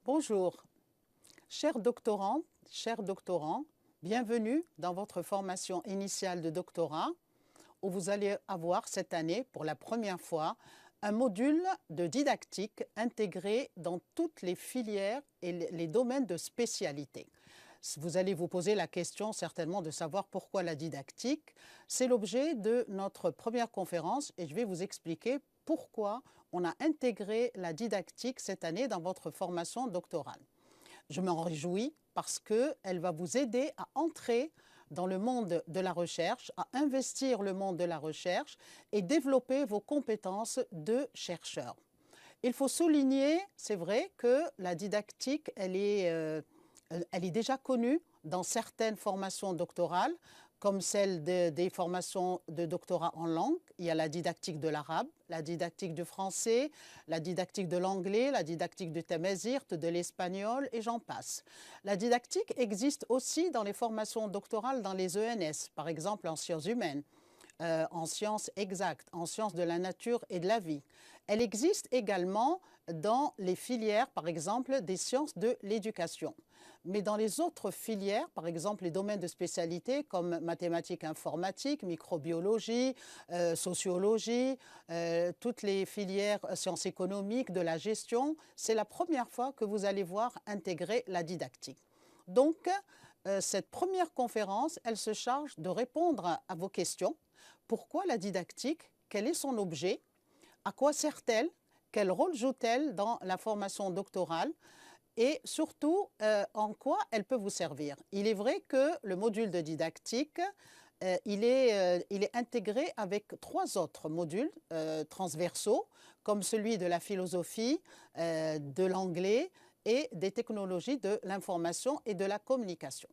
Bonjour, chers doctorants, chers doctorants, bienvenue dans votre formation initiale de doctorat où vous allez avoir cette année pour la première fois un module de didactique intégré dans toutes les filières et les domaines de spécialité. Vous allez vous poser la question certainement de savoir pourquoi la didactique. C'est l'objet de notre première conférence et je vais vous expliquer pourquoi on a intégré la didactique cette année dans votre formation doctorale. Je m'en réjouis parce qu'elle va vous aider à entrer dans le monde de la recherche, à investir le monde de la recherche et développer vos compétences de chercheur. Il faut souligner, c'est vrai, que la didactique, elle est déjà connue dans certaines formations doctorales, comme celle des formations de doctorat en langue. Il y a la didactique de l'arabe, la didactique du français, la didactique de l'anglais, la didactique du tamazight, de l'espagnol, et j'en passe. La didactique existe aussi dans les formations doctorales dans les ENS, par exemple en sciences humaines, en sciences exactes, en sciences de la nature et de la vie. Elle existe également dans les filières, par exemple, des sciences de l'éducation. Mais dans les autres filières, par exemple les domaines de spécialité comme mathématiques, informatique, microbiologie, sociologie, toutes les filières sciences économiques, de la gestion, c'est la première fois que vous allez voir intégrer la didactique. Donc, cette première conférence, elle se charge de répondre à vos questions. Pourquoi la didactique? Quel est son objet? À quoi sert-elle? Quel rôle joue-t-elle dans la formation doctorale? Et surtout, en quoi elle peut vous servir? Il est vrai que le module de didactique, il est intégré avec 3 autres modules transversaux, comme celui de la philosophie, de l'anglais et des technologies de l'information et de la communication.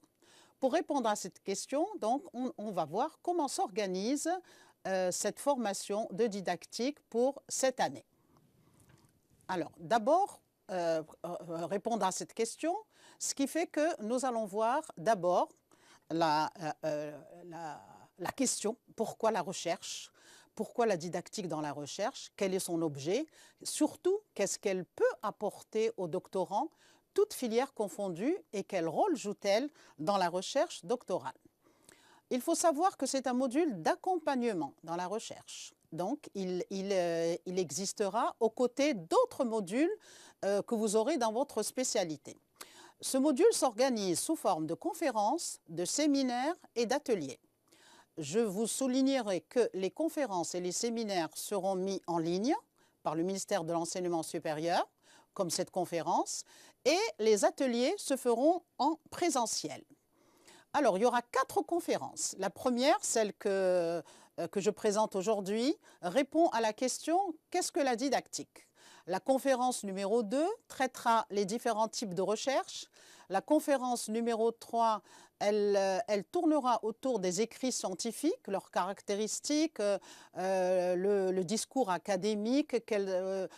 Pour répondre à cette question, donc, on va voir comment s'organise cette formation de didactique pour cette année. Alors, d'abord, répondre à cette question, ce qui fait que nous allons voir d'abord la question, pourquoi la recherche? Pourquoi la didactique dans la recherche? Quel est son objet? Surtout, qu'est-ce qu'elle peut apporter aux doctorants, toutes filières confondues, et quel rôle joue-t-elle dans la recherche doctorale? Il faut savoir que c'est un module d'accompagnement dans la recherche. Donc, il existera aux côtés d'autres modules que vous aurez dans votre spécialité. Ce module s'organise sous forme de conférences, de séminaires et d'ateliers. Je vous soulignerai que les conférences et les séminaires seront mis en ligne par le ministère de l'Enseignement supérieur, comme cette conférence, et les ateliers se feront en présentiel. Alors, il y aura 4 conférences. La première, celle que je présente aujourd'hui, répond à la question « Qu'est-ce que la didactique ?» La conférence numéro 2 traitera les différents types de recherche. La conférence numéro 3, elle tournera autour des écrits scientifiques, leurs caractéristiques, le discours académique,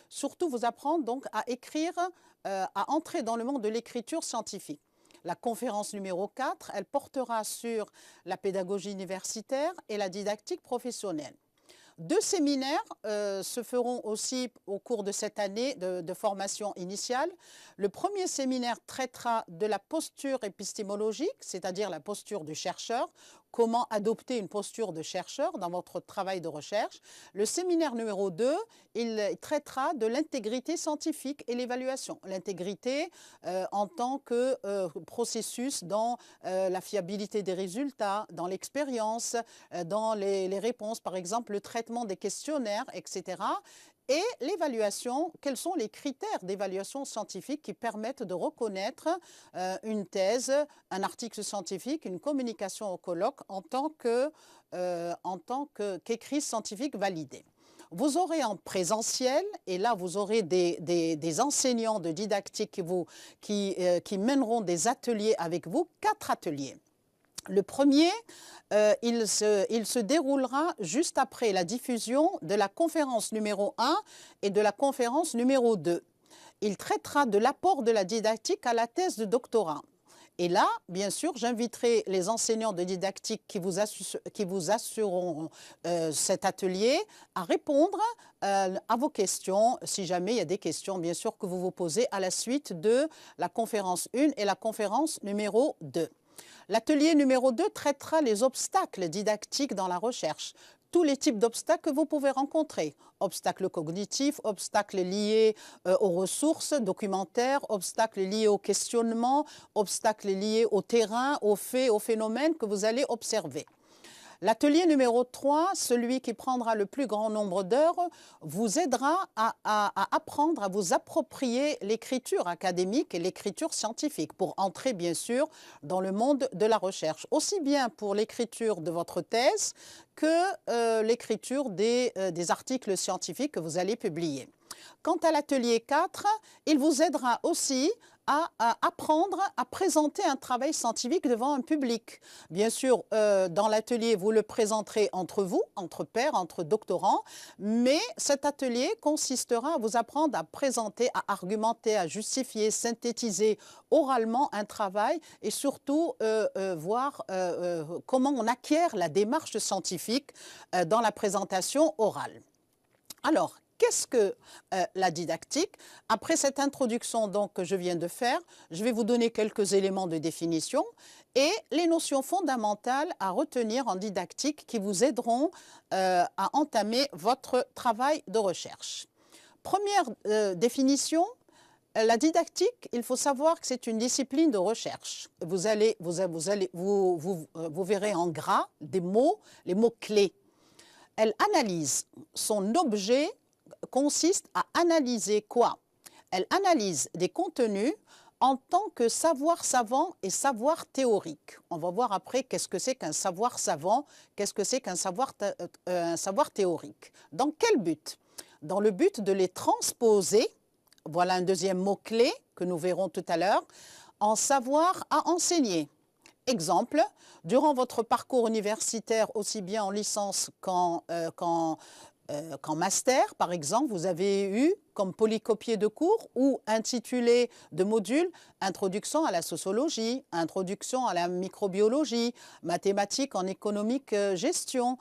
surtout vous apprendre donc à écrire, à entrer dans le monde de l'écriture scientifique. La conférence numéro 4, elle portera sur la pédagogie universitaire et la didactique professionnelle. 2 séminaires se feront aussi au cours de cette année de formation initiale. Le premier séminaire traitera de la posture épistémologique, c'est-à-dire la posture du chercheur, comment adopter une posture de chercheur dans votre travail de recherche. Le séminaire numéro 2, il traitera de l'intégrité scientifique et l'évaluation. L'intégrité en tant que processus dans la fiabilité des résultats, dans l'expérience, dans les réponses, par exemple le traitement des questionnaires, etc. Et l'évaluation, quels sont les critères d'évaluation scientifique qui permettent de reconnaître une thèse, un article scientifique, une communication au colloque en tant qu'écrit scientifique validé. Vous aurez en présentiel, et là vous aurez des enseignants de didactique qui mèneront des ateliers avec vous, 4 ateliers. Le premier, il se déroulera juste après la diffusion de la conférence numéro 1 et de la conférence numéro 2. Il traitera de l'apport de la didactique à la thèse de doctorat. Et là, bien sûr, j'inviterai les enseignants de didactique qui vous assureront cet atelier à répondre à vos questions, si jamais il y a des questions, bien sûr, que vous vous posez à la suite de la conférence 1 et la conférence numéro 2. L'atelier numéro 2 traitera les obstacles didactiques dans la recherche. Tous les types d'obstacles que vous pouvez rencontrer. Obstacles cognitifs, obstacles liés aux ressources documentaires, obstacles liés au questionnement, obstacles liés au terrain, aux faits, aux phénomènes que vous allez observer. L'atelier numéro 3, celui qui prendra le plus grand nombre d'heures, vous aidera à apprendre, à vous approprier l'écriture académique et l'écriture scientifique pour entrer bien sûr dans le monde de la recherche, aussi bien pour l'écriture de votre thèse que l'écriture des articles scientifiques que vous allez publier. Quant à l'atelier 4, il vous aidera aussi à apprendre à présenter un travail scientifique devant un public. Bien sûr, dans l'atelier, vous le présenterez entre vous, entre pairs, entre doctorants, mais cet atelier consistera à vous apprendre à présenter, à argumenter, à justifier, synthétiser oralement un travail et surtout voir comment on acquiert la démarche scientifique dans la présentation orale. Alors, qu'est-ce que la didactique? Après cette introduction donc, que je viens de faire, je vais vous donner quelques éléments de définition et les notions fondamentales à retenir en didactique qui vous aideront à entamer votre travail de recherche. Première définition, la didactique, il faut savoir que c'est une discipline de recherche. Vous verrez en gras des mots, les mots-clés. Elle analyse son objet consiste à analyser quoi? Elle analyse des contenus en tant que savoir savant et savoir théorique. On va voir après qu'est-ce que c'est qu'un savoir savant, qu'est-ce que c'est qu'un savoir théorique. Dans quel but? Dans le but de les transposer, voilà un deuxième mot-clé que nous verrons tout à l'heure, en savoir à enseigner. Exemple, durant votre parcours universitaire, aussi bien en licence qu'en master, par exemple, vous avez eu comme polycopié de cours ou intitulé de module « Introduction à la sociologie »,« Introduction à la microbiologie »,« Mathématiques en économique gestion »,«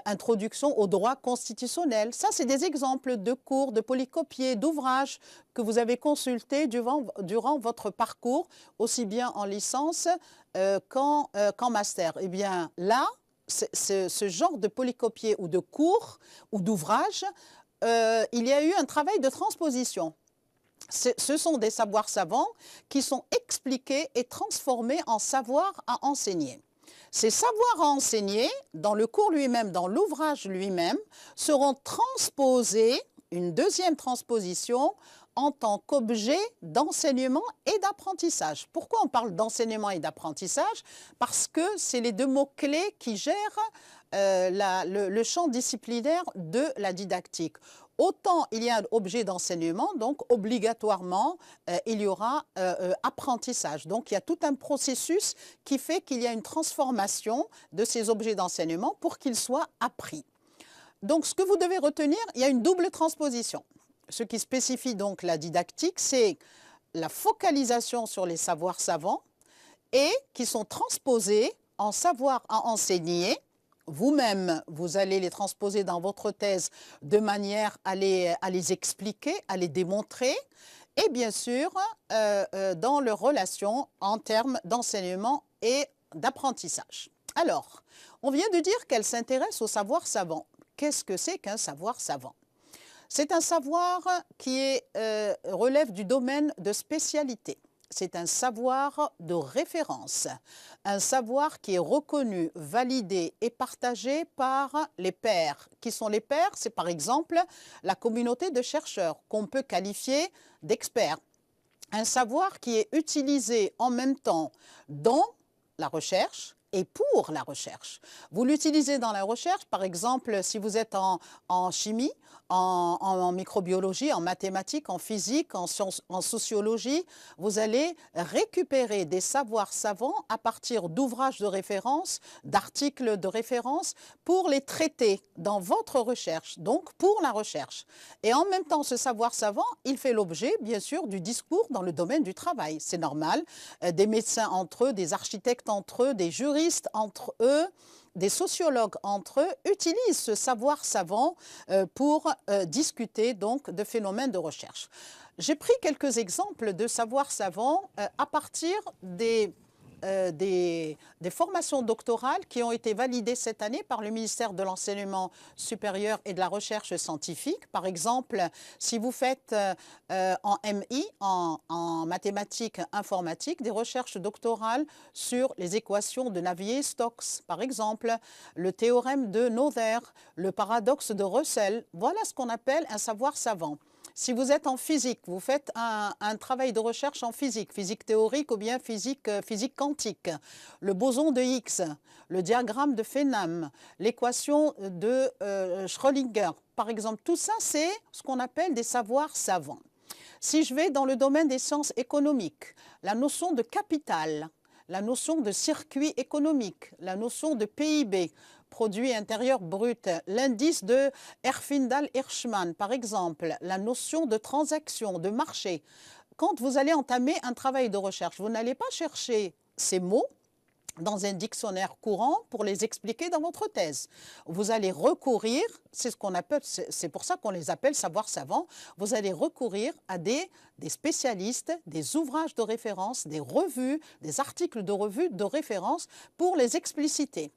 Introduction au droit constitutionnel ». Ça, c'est des exemples de cours, de polycopiés, d'ouvrages que vous avez consultés durant votre parcours, aussi bien en licence qu'en master. Eh bien, là, ce genre de polycopier ou de cours ou d'ouvrage, il y a eu un travail de transposition. Ce sont des savoirs savants qui sont expliqués et transformés en savoirs à enseigner. Ces savoirs à enseigner, dans le cours lui-même, dans l'ouvrage lui-même, seront transposés, une deuxième transposition, en tant qu'objet d'enseignement et d'apprentissage. Pourquoi on parle d'enseignement et d'apprentissage? Parce que c'est les deux mots-clés qui gèrent le champ disciplinaire de la didactique. Autant il y a un objet d'enseignement, donc obligatoirement il y aura apprentissage. Donc il y a tout un processus qui fait qu'il y a une transformation de ces objets d'enseignement pour qu'ils soient appris. Donc ce que vous devez retenir, il y a une double transposition. Ce qui spécifie donc la didactique, c'est la focalisation sur les savoirs savants et qui sont transposés en savoir à enseigner. Vous-même, vous allez les transposer dans votre thèse de manière à les expliquer, à les démontrer et bien sûr dans leur relation en termes d'enseignement et d'apprentissage. Alors, on vient de dire qu'elle s'intéresse au savoir savant. Qu'est-ce que c'est qu'un savoir savant? C'est un savoir qui relève du domaine de spécialité. C'est un savoir de référence, un savoir qui est reconnu, validé et partagé par les pairs. Qui sont les pairs? C'est par exemple la communauté de chercheurs qu'on peut qualifier d'experts. Un savoir qui est utilisé en même temps dans la recherche et pour la recherche. Vous l'utilisez dans la recherche, par exemple, si vous êtes en chimie, en microbiologie, en mathématiques, en physique, en sociologie, vous allez récupérer des savoirs savants à partir d'ouvrages de référence, d'articles de référence pour les traiter dans votre recherche, donc pour la recherche. Et en même temps, ce savoir savant, il fait l'objet, bien sûr, du discours dans le domaine du travail. C'est normal, des médecins entre eux, des architectes entre eux, des juristes entre eux, des sociologues entre eux utilisent ce savoir savant pour discuter donc de phénomènes de recherche. J'ai pris quelques exemples de savoir savant à partir des formations doctorales qui ont été validées cette année par le ministère de l'Enseignement supérieur et de la Recherche scientifique. Par exemple, si vous faites en MI, en mathématiques informatiques, des recherches doctorales sur les équations de Navier-Stokes, par exemple, le théorème de Noether, le paradoxe de Russell, voilà ce qu'on appelle un savoir savant. Si vous êtes en physique, vous faites un travail de recherche en physique, physique théorique ou bien physique quantique, le boson de Higgs, le diagramme de Phénam, l'équation de Schrödinger, par exemple, tout ça, c'est ce qu'on appelle des savoirs savants. Si je vais dans le domaine des sciences économiques, la notion de capital, la notion de circuit économique, la notion de PIB, produit intérieur brut, l'indice de Herfindahl-Hirschman, par exemple, la notion de transaction, de marché. Quand vous allez entamer un travail de recherche, vous n'allez pas chercher ces mots dans un dictionnaire courant pour les expliquer dans votre thèse. Vous allez recourir, c'est ce qu'on appelle, c'est pour ça qu'on les appelle savoirs savants, vous allez recourir à des spécialistes, des ouvrages de référence, des revues, des articles de revues de référence pour les expliciter.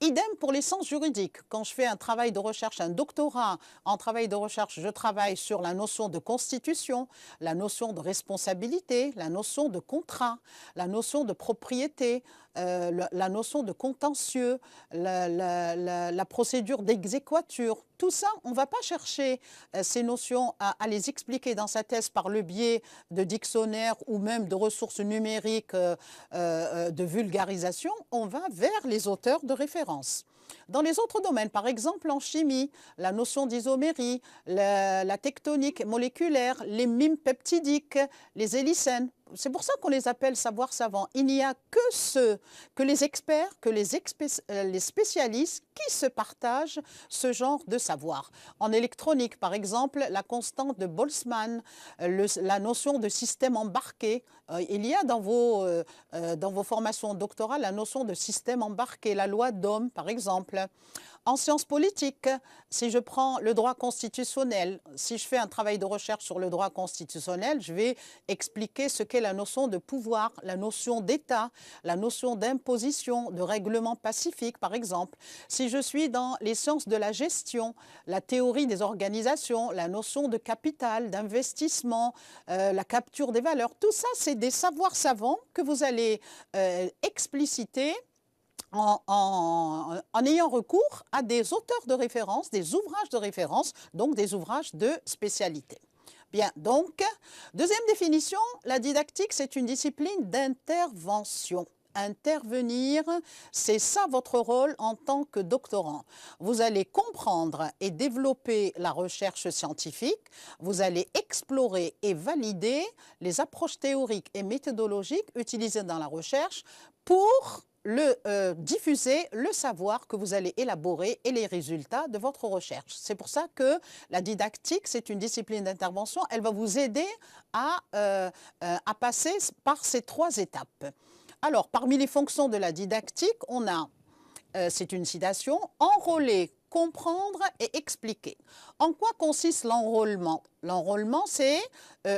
Idem pour les sciences juridiques. Quand je fais un travail de recherche, un doctorat en travail de recherche, je travaille sur la notion de constitution, la notion de responsabilité, la notion de contrat, la notion de propriété, la notion de contentieux, la procédure d'exéquatur. Tout ça, on ne va pas chercher ces notions à les expliquer dans sa thèse par le biais de dictionnaires ou même de ressources numériques de vulgarisation. On va vers les auteurs de référence. Dans les autres domaines, par exemple en chimie, la notion d'isomérie, la tectonique moléculaire, les mimes peptidiques, les hélicènes, c'est pour ça qu'on les appelle savoirs savants. Il n'y a que les experts, que les spécialistes qui se partagent ce genre de savoir. En électronique, par exemple, la constante de Boltzmann, la notion de système embarqué. Il y a dans vos formations doctorales la notion de système embarqué, la loi d'Ohm, par exemple. En sciences politiques, si je prends le droit constitutionnel, si je fais un travail de recherche sur le droit constitutionnel, je vais expliquer ce qu'est la notion de pouvoir, la notion d'État, la notion d'imposition, de règlement pacifique, par exemple. Si je suis dans les sciences de la gestion, la théorie des organisations, la notion de capital, d'investissement, la capture des valeurs, tout ça, c'est des savoirs savants que vous allez expliciter en ayant recours à des auteurs de référence, des ouvrages de référence, donc des ouvrages de spécialité. Bien, donc, deuxième définition, la didactique, c'est une discipline d'intervention. Intervenir, c'est ça votre rôle en tant que doctorant. Vous allez comprendre et développer la recherche scientifique, vous allez explorer et valider les approches théoriques et méthodologiques utilisées dans la recherche pour diffuser le savoir que vous allez élaborer et les résultats de votre recherche. C'est pour ça que la didactique, c'est une discipline d'intervention. Elle va vous aider à passer par ces trois étapes. Alors, parmi les fonctions de la didactique, on a, c'est une citation, enrôler, comprendre et expliquer. En quoi consiste l'enrôlement? L'enrôlement, c'est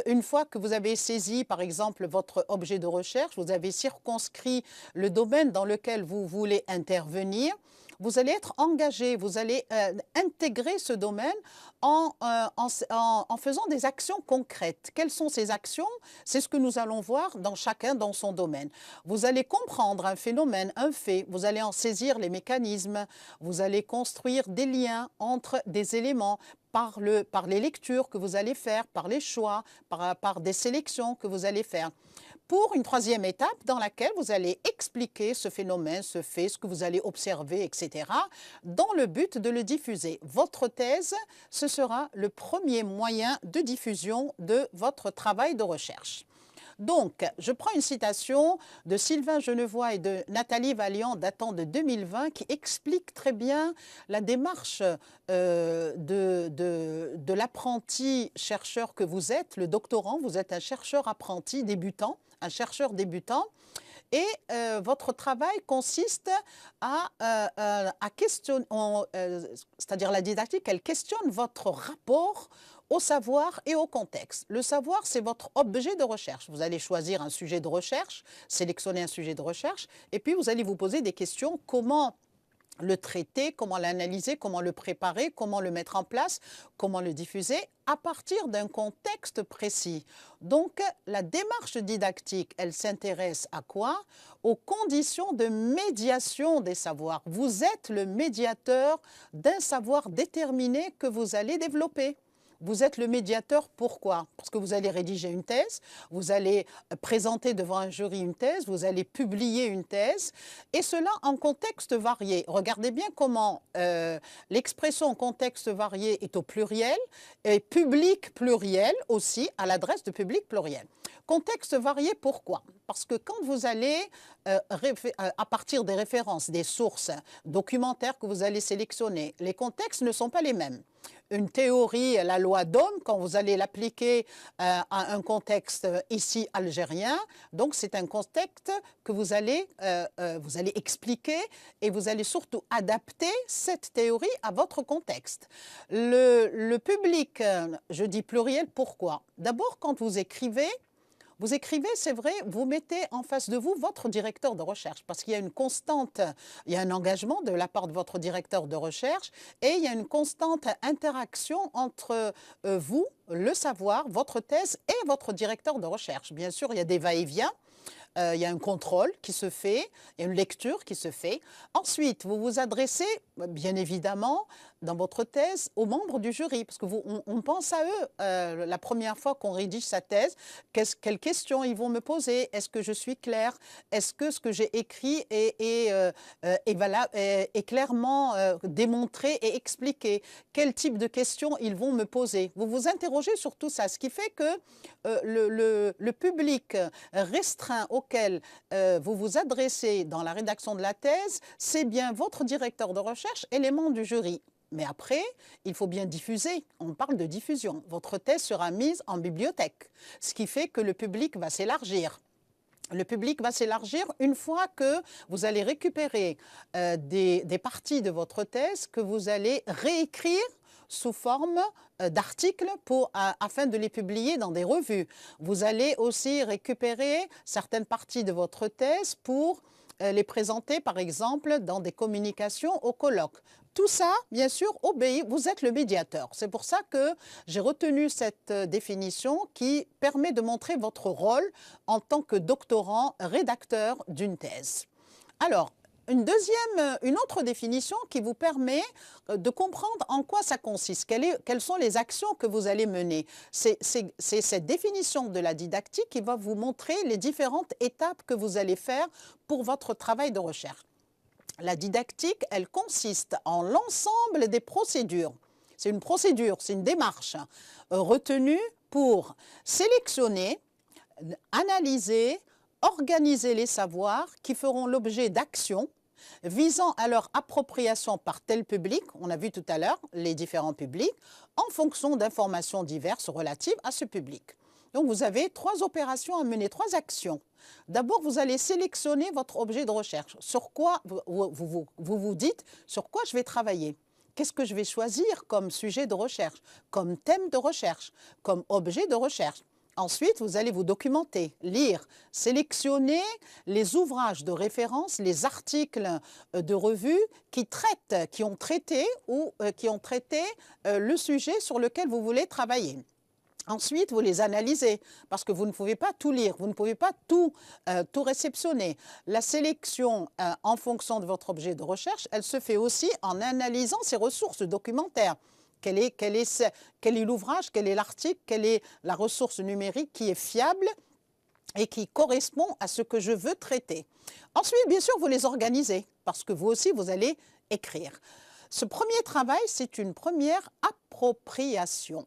une fois que vous avez saisi, par exemple, votre objet de recherche, vous avez circonscrit le domaine dans lequel vous voulez intervenir, vous allez être engagé, vous allez intégrer ce domaine en faisant des actions concrètes. Quelles sont ces actions? C'est ce que nous allons voir chacun dans son domaine. Vous allez comprendre un phénomène, un fait, vous allez en saisir les mécanismes, vous allez construire des liens entre des éléments, par les lectures que vous allez faire, par les choix, par des sélections que vous allez faire. Pour une troisième étape dans laquelle vous allez expliquer ce phénomène, ce fait, ce que vous allez observer, etc., dans le but de le diffuser. Votre thèse, ce sera le premier moyen de diffusion de votre travail de recherche. Donc, je prends une citation de Sylvain Genevoix et de Nathalie Valiant datant de 2020 qui explique très bien la démarche de l'apprenti chercheur que vous êtes, le doctorant. Vous êtes un chercheur apprenti débutant, un chercheur débutant. Et votre travail consiste à questionner, c'est-à-dire la didactique, elle questionne votre rapport au savoir et au contexte. Le savoir, c'est votre objet de recherche. Vous allez choisir un sujet de recherche, sélectionner un sujet de recherche, et puis vous allez vous poser des questions. Comment le traiter, comment l'analyser, comment le préparer, comment le mettre en place, comment le diffuser à partir d'un contexte précis. Donc, la démarche didactique, elle s'intéresse à quoi? Aux conditions de médiation des savoirs. Vous êtes le médiateur d'un savoir déterminé que vous allez développer. Vous êtes le médiateur, pourquoi? Parce que vous allez rédiger une thèse, vous allez présenter devant un jury une thèse, vous allez publier une thèse, et cela en contexte varié. Regardez bien comment l'expression contexte varié est au pluriel, et public pluriel aussi, à l'adresse de public pluriel. Contexte varié, pourquoi? Parce que quand vous allez, à partir des références, des sources documentaires que vous allez sélectionner, les contextes ne sont pas les mêmes. Une théorie, la loi d'Ohm, quand vous allez l'appliquer à un contexte ici algérien, donc c'est un contexte que vous allez expliquer et vous allez surtout adapter cette théorie à votre contexte. Le public, je dis pluriel, pourquoi? D'abord, quand vous écrivez, c'est vrai, vous mettez en face de vous votre directeur de recherche parce qu'il y a une constante, il y a un engagement de la part de votre directeur de recherche et il y a une constante interaction entre vous, le savoir, votre thèse et votre directeur de recherche. Bien sûr, il y a des va-et-vient. Il y a un contrôle qui se fait, il y a une lecture qui se fait. Ensuite, vous vous adressez, bien évidemment, dans votre thèse, aux membres du jury, parce que on pense à eux la première fois qu'on rédige sa thèse. Quelles questions ils vont me poser? Est-ce que je suis claire? Est-ce que ce que j'ai écrit est clairement démontré et expliqué? Quel type de questions ils vont me poser? Vous vous interrogez sur tout ça, ce qui fait que le public restreint auquel vous vous adressez dans la rédaction de la thèse, c'est bien votre directeur de recherche et les membres du jury. Mais après, il faut bien diffuser. On parle de diffusion. Votre thèse sera mise en bibliothèque, ce qui fait que le public va s'élargir. Le public va s'élargir une fois que vous allez récupérer des parties de votre thèse que vous allez réécrire sous forme d'articles afin de les publier dans des revues. Vous allez aussi récupérer certaines parties de votre thèse pour les présenter, par exemple, dans des communications au colloque. Tout ça, bien sûr, obéit, vous êtes le médiateur. C'est pour ça que j'ai retenu cette définition qui permet de montrer votre rôle en tant que doctorant, rédacteur d'une thèse. Alors, une autre définition qui vous permet de comprendre en quoi ça consiste, quelles sont les actions que vous allez mener. C'est cette définition de la didactique qui va vous montrer les différentes étapes que vous allez faire pour votre travail de recherche. La didactique, elle consiste en l'ensemble des procédures. C'est une procédure, c'est une démarche retenue pour sélectionner, analyser, organiser les savoirs qui feront l'objet d'actions visant à leur appropriation par tel public, on a vu tout à l'heure les différents publics, en fonction d'informations diverses relatives à ce public. Donc vous avez 3 opérations à mener, 3 actions. D'abord, vous allez sélectionner votre objet de recherche. Sur quoi vous dites, sur quoi je vais travailler? Qu'est-ce que je vais choisir comme sujet de recherche, comme thème de recherche, comme objet de recherche? Ensuite, vous allez vous documenter, lire, sélectionner les ouvrages de référence, les articles de revue qui ont traité le sujet sur lequel vous voulez travailler. Ensuite, vous les analysez parce que vous ne pouvez pas tout lire, vous ne pouvez pas tout réceptionner. La sélection en fonction de votre objet de recherche, elle se fait aussi en analysant ces ressources documentaires. quel est l'ouvrage, quel est l'article, quelle est la ressource numérique qui est fiable et qui correspond à ce que je veux traiter. Ensuite, bien sûr, vous les organisez, parce que vous aussi, vous allez écrire. Ce premier travail, c'est une première appropriation.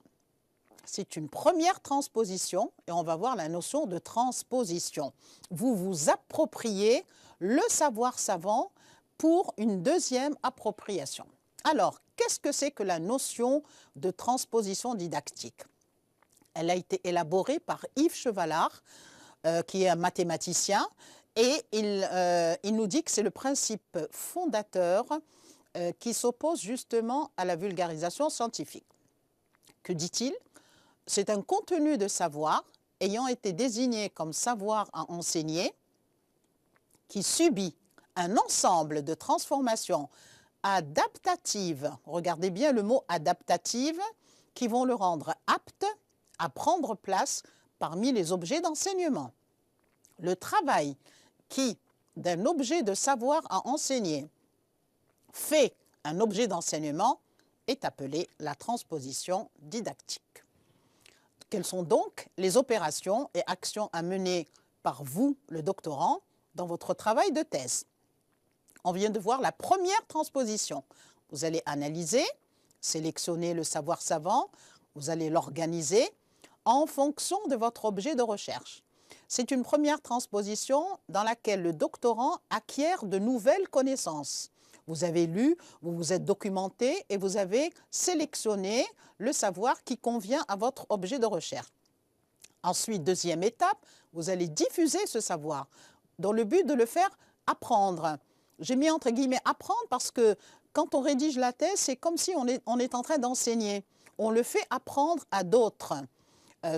C'est une première transposition, et on va voir la notion de transposition. Vous vous appropriez le savoir savant pour une deuxième appropriation. Alors, qu'est-ce que c'est que la notion de transposition didactique? Elle a été élaborée par Yves Chevalard, qui est un mathématicien, et il nous dit que c'est le principe fondateur qui s'oppose justement à la vulgarisation scientifique. Que dit-il? C'est un contenu de savoir ayant été désigné comme savoir à enseigner qui subit un ensemble de transformations adaptatives, regardez bien le mot adaptative, qui vont le rendre apte à prendre place parmi les objets d'enseignement. Le travail qui, d'un objet de savoir à enseigner, fait un objet d'enseignement est appelé la transposition didactique. Quelles sont donc les opérations et actions à mener par vous, le doctorant, dans votre travail de thèse? On vient de voir la première transposition. Vous allez analyser, sélectionner le savoir savant, vous allez l'organiser en fonction de votre objet de recherche. C'est une première transposition dans laquelle le doctorant acquiert de nouvelles connaissances. Vous avez lu, vous vous êtes documenté et vous avez sélectionné le savoir qui convient à votre objet de recherche. Ensuite, deuxième étape, vous allez diffuser ce savoir dans le but de le faire apprendre. J'ai mis entre guillemets apprendre parce que quand on rédige la thèse, c'est comme si on est en train d'enseigner. On le fait apprendre à d'autres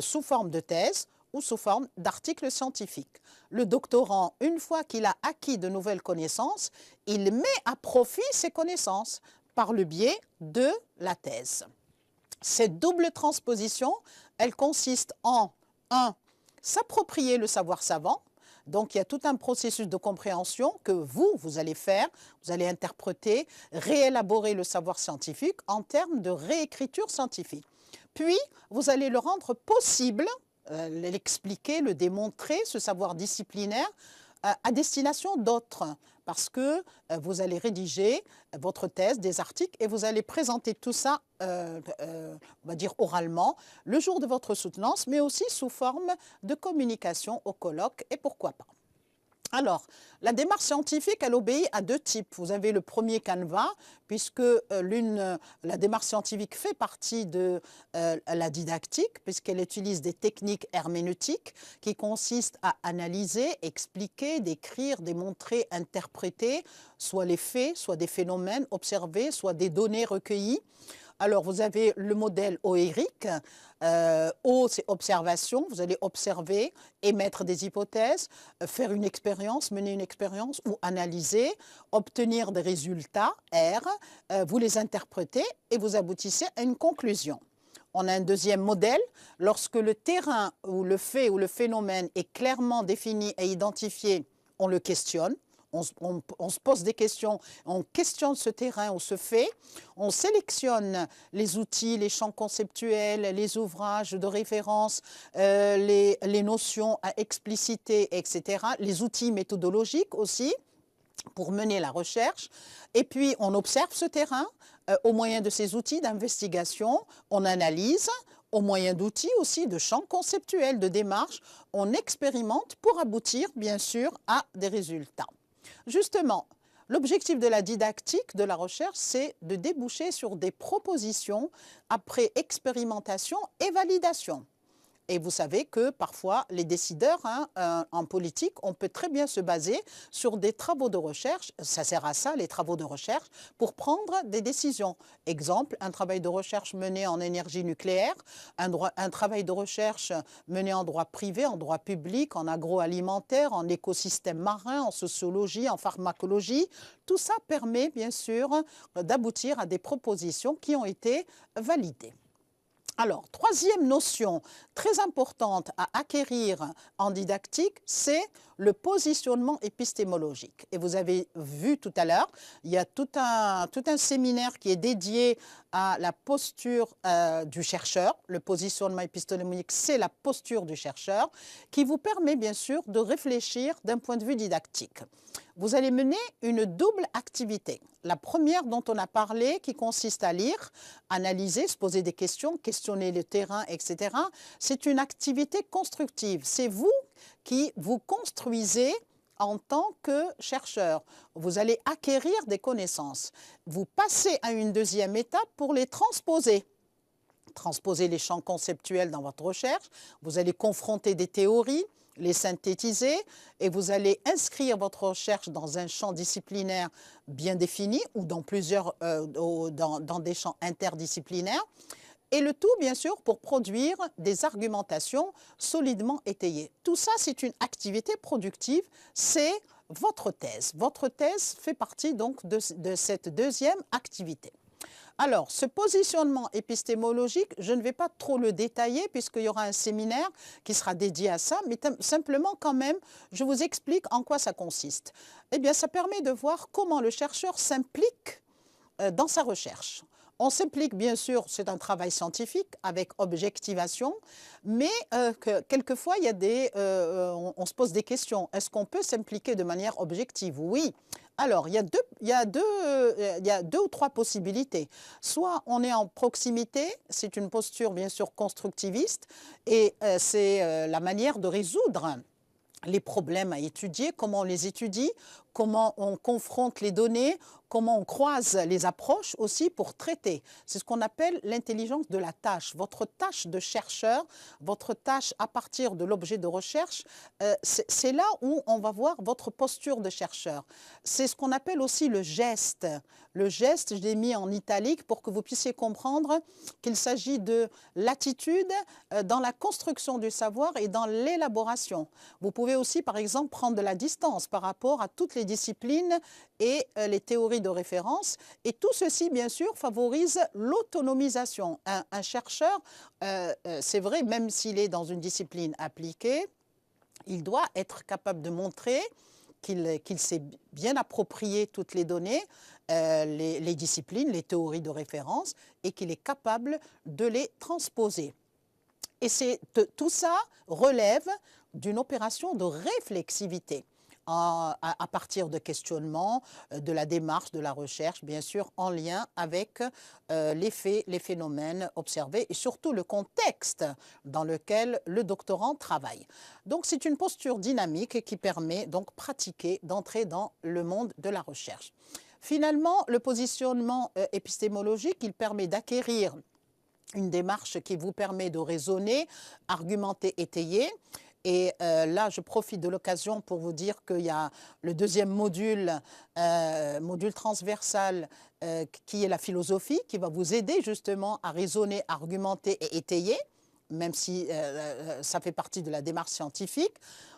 sous forme de thèse ou sous forme d'articles scientifiques. Le doctorant, une fois qu'il a acquis de nouvelles connaissances, il met à profit ces connaissances par le biais de la thèse. Cette double transposition, elle consiste en 1. S'approprier le savoir savant. Donc, il y a tout un processus de compréhension que vous allez faire. Vous allez interpréter, réélaborer le savoir scientifique en termes de réécriture scientifique. Puis, vous allez le rendre possible, l'expliquer, le démontrer, ce savoir disciplinaire, à destination d'autres. Parce que vous allez rédiger votre thèse, des articles, et vous allez présenter tout ça, on va dire oralement, le jour de votre soutenance, mais aussi sous forme de communication au colloque, et pourquoi pas. Alors, la démarche scientifique, elle obéit à deux types. Vous avez le premier canevas, puisque la démarche scientifique fait partie de la didactique, puisqu'elle utilise des techniques herméneutiques qui consistent à analyser, expliquer, décrire, démontrer, interpréter, soit les faits, soit des phénomènes observés, soit des données recueillies. Alors, vous avez le modèle oérique. O, c'est observation. Vous allez observer, émettre des hypothèses, faire une expérience, mener une expérience ou analyser, obtenir des résultats, R. Vous les interprétez et vous aboutissez à une conclusion. On a un deuxième modèle. Lorsque le terrain ou le fait ou le phénomène est clairement défini et identifié, on le questionne. On se pose des questions, on questionne ce terrain ou ce fait, on sélectionne les outils, les champs conceptuels, les ouvrages de référence, les notions à expliciter, etc., les outils méthodologiques aussi pour mener la recherche. Et puis, on observe ce terrain au moyen de ces outils d'investigation, on analyse, au moyen d'outils aussi, de champs conceptuels, de démarches, on expérimente pour aboutir, bien sûr, à des résultats. Justement, l'objectif de la didactique, de la recherche, c'est de déboucher sur des propositions après expérimentation et validation. Et vous savez que parfois, les décideurs en politique, on peut très bien se baser sur des travaux de recherche, ça sert à ça, les travaux de recherche, pour prendre des décisions. Exemple, un travail de recherche mené en énergie nucléaire, un travail de recherche mené en droit privé, en droit public, en agroalimentaire, en écosystème marin, en sociologie, en pharmacologie. Tout ça permet bien sûr d'aboutir à des propositions qui ont été validées. Alors, troisième notion très importante à acquérir en didactique, c'est le positionnement épistémologique. Et vous avez vu tout à l'heure, il y a tout un séminaire qui est dédié à la posture du chercheur. Le positionnement épistémologique, c'est la posture du chercheur qui vous permet bien sûr de réfléchir d'un point de vue didactique. Vous allez mener une double activité. La première dont on a parlé, qui consiste à lire, analyser, se poser des questions, questionner le terrain, etc. C'est une activité constructive. C'est vous qui vous construisez en tant que chercheur. Vous allez acquérir des connaissances. Vous passez à une deuxième étape pour les transposer. Transposer les champs conceptuels dans votre recherche. Vous allez confronter des théories, les synthétiser et vous allez inscrire votre recherche dans un champ disciplinaire bien défini ou dans dans des champs interdisciplinaires. Et le tout, bien sûr, pour produire des argumentations solidement étayées. Tout ça, c'est une activité productive, c'est votre thèse. Votre thèse fait partie donc de cette deuxième activité. Alors, ce positionnement épistémologique, je ne vais pas trop le détailler puisqu'il y aura un séminaire qui sera dédié à ça, mais simplement quand même, je vous explique en quoi ça consiste. Eh bien, ça permet de voir comment le chercheur s'implique dans sa recherche. On s'implique, bien sûr, c'est un travail scientifique avec objectivation, mais quelquefois, on se pose des questions. Est-ce qu'on peut s'impliquer de manière objective? Oui. Alors, il y a deux ou trois possibilités. Soit on est en proximité, c'est une posture, bien sûr, constructiviste, et c'est la manière de résoudre les problèmes à étudier, comment on les étudie, comment on confronte les données, comment on croise les approches aussi pour traiter. C'est ce qu'on appelle l'intelligence de la tâche. Votre tâche de chercheur, votre tâche à partir de l'objet de recherche, c'est là où on va voir votre posture de chercheur. C'est ce qu'on appelle aussi le geste. Le geste, je l'ai mis en italique pour que vous puissiez comprendre qu'il s'agit de l'attitude dans la construction du savoir et dans l'élaboration. Vous pouvez aussi, par exemple, prendre de la distance par rapport à toutes les disciplines et les théories de référence. Et tout ceci, bien sûr, favorise l'autonomisation. Un chercheur, c'est vrai, même s'il est dans une discipline appliquée, il doit être capable de montrer qu'il s'est bien approprié toutes les données, les disciplines, les théories de référence, et qu'il est capable de les transposer. Et tout ça relève d'une opération de réflexivité à partir de questionnements, de la démarche, de la recherche, bien sûr, en lien avec les faits, les phénomènes observés et surtout le contexte dans lequel le doctorant travaille. Donc, c'est une posture dynamique qui permet donc pratiquer, d'entrer dans le monde de la recherche. Finalement, le positionnement épistémologique, il permet d'acquérir une démarche qui vous permet de raisonner, argumenter, étayer. Et là, je profite de l'occasion pour vous dire qu'il y a le deuxième module, module transversal, qui est la philosophie, qui va vous aider justement à raisonner, argumenter et étayer, même si ça fait partie de la démarche scientifique.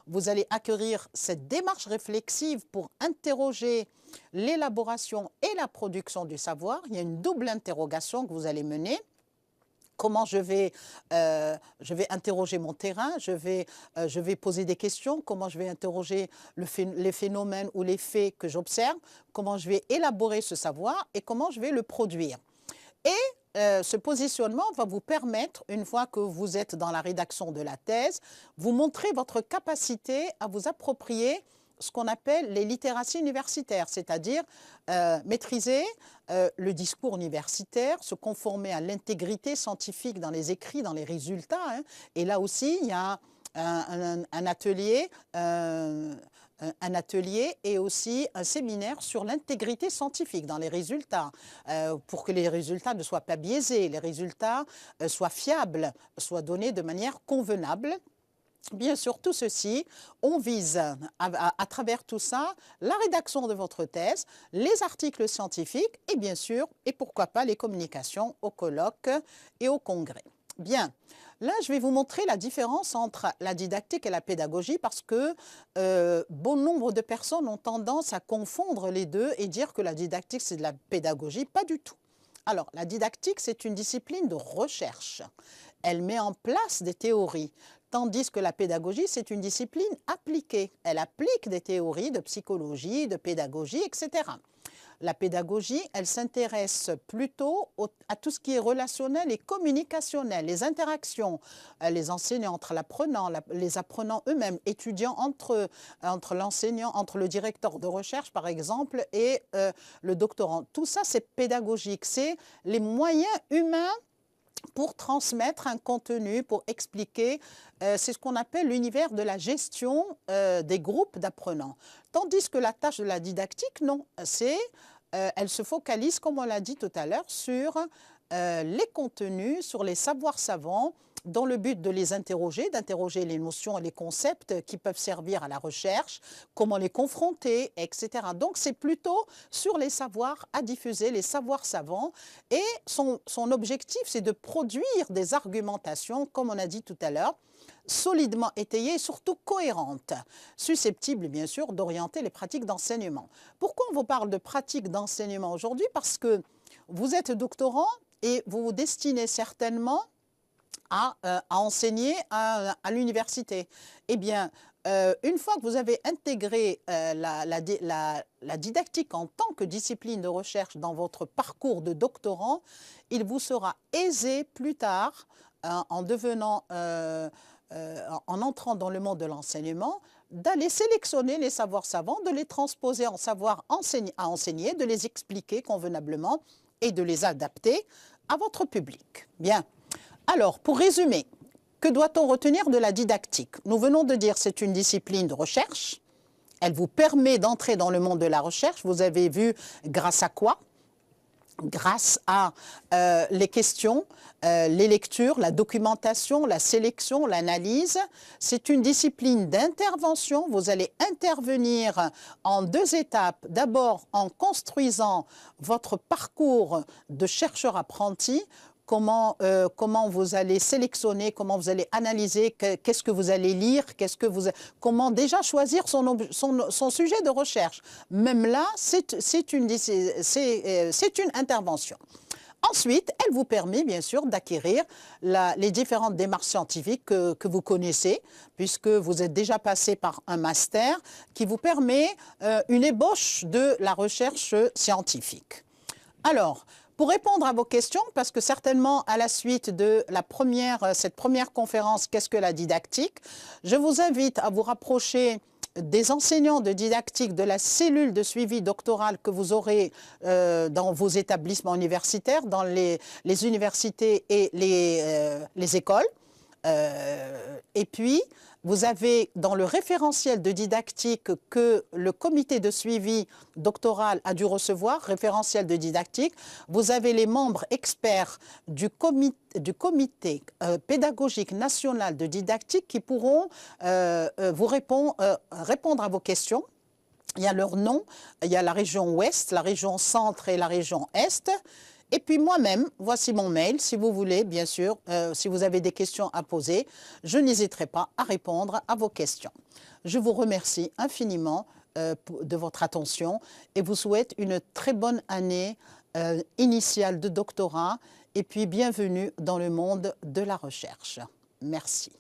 Vous allez acquérir cette démarche réflexive pour interroger l'élaboration et la production du savoir. Il y a une double interrogation que vous allez mener. Comment je vais interroger mon terrain, je vais poser des questions, comment je vais interroger les phénomènes ou les faits que j'observe, comment je vais élaborer ce savoir et comment je vais le produire. Et ce positionnement va vous permettre, une fois que vous êtes dans la rédaction de la thèse, vous montrer votre capacité à vous approprier ce qu'on appelle les littératies universitaires, c'est-à-dire maîtriser le discours universitaire, se conformer à l'intégrité scientifique dans les écrits, dans les résultats. Hein. Et là aussi, il y a un atelier et aussi un séminaire sur l'intégrité scientifique dans les résultats, pour que les résultats ne soient pas biaisés, les résultats soient fiables, soient donnés de manière convenable. Bien sûr, tout ceci, on vise à travers tout ça la rédaction de votre thèse, les articles scientifiques et bien sûr, et pourquoi pas, les communications au colloque et au congrès. Bien, là, je vais vous montrer la différence entre la didactique et la pédagogie parce que bon nombre de personnes ont tendance à confondre les deux et dire que la didactique, c'est de la pédagogie. Pas du tout. Alors, la didactique, c'est une discipline de recherche. Elle met en place des théories, tandis que la pédagogie, c'est une discipline appliquée. Elle applique des théories de psychologie, de pédagogie, etc. La pédagogie, elle s'intéresse plutôt à tout ce qui est relationnel et communicationnel, les interactions, les enseignants entre l'apprenant, les apprenants eux-mêmes, étudiants entre l'enseignant, entre le directeur de recherche par exemple et le doctorant. Tout ça, c'est pédagogique, c'est les moyens humains pour transmettre un contenu, pour expliquer, c'est ce qu'on appelle l'univers de la gestion des groupes d'apprenants. Tandis que la tâche de la didactique, non, elle se focalise, comme on l'a dit tout à l'heure, sur les contenus, sur les savoirs savants, dans le but de les interroger, d'interroger les notions et les concepts qui peuvent servir à la recherche, comment les confronter, etc. Donc, c'est plutôt sur les savoirs à diffuser, les savoirs savants. Et son objectif, c'est de produire des argumentations, comme on a dit tout à l'heure, solidement étayées et surtout cohérentes, susceptibles, bien sûr, d'orienter les pratiques d'enseignement. Pourquoi on vous parle de pratiques d'enseignement aujourd'hui? Parce que vous êtes doctorant et vous vous destinez certainement à enseigner à l'université. Eh bien, une fois que vous avez intégré la didactique en tant que discipline de recherche dans votre parcours de doctorant, il vous sera aisé plus tard, en entrant dans le monde de l'enseignement, d'aller sélectionner les savoirs savants, de les transposer en savoir à enseigner, de les expliquer convenablement et de les adapter à votre public. Bien. Alors, pour résumer, que doit-on retenir de la didactique? Nous venons de dire que c'est une discipline de recherche. Elle vous permet d'entrer dans le monde de la recherche. Vous avez vu grâce à quoi? Grâce à les questions, les lectures, la documentation, la sélection, l'analyse. C'est une discipline d'intervention. Vous allez intervenir en deux étapes. D'abord, en construisant votre parcours de chercheur apprenti. Comment vous allez sélectionner, comment vous allez analyser, qu'est-ce que vous allez lire, comment déjà choisir son sujet de recherche. Même là, c'est une intervention. Ensuite, elle vous permet bien sûr d'acquérir les différentes démarches scientifiques que vous connaissez, puisque vous êtes déjà passé par un master qui vous permet une ébauche de la recherche scientifique. Alors, pour répondre à vos questions, parce que certainement à la suite de cette première conférence « Qu'est-ce que la didactique ?», je vous invite à vous rapprocher des enseignants de didactique de la cellule de suivi doctoral que vous aurez dans vos établissements universitaires, dans les universités et les écoles. Et puis, vous avez dans le référentiel de didactique que le comité de suivi doctoral a dû recevoir, référentiel de didactique, vous avez les membres experts du comité pédagogique national de didactique qui pourront vous répondre à vos questions. Il y a leur nom, il y a la région ouest, la région centre et la région est. Et puis moi-même, voici mon mail, si vous voulez, bien sûr, si vous avez des questions à poser, je n'hésiterai pas à répondre à vos questions. Je vous remercie infiniment de votre attention et vous souhaite une très bonne année initiale de doctorat et puis bienvenue dans le monde de la recherche. Merci.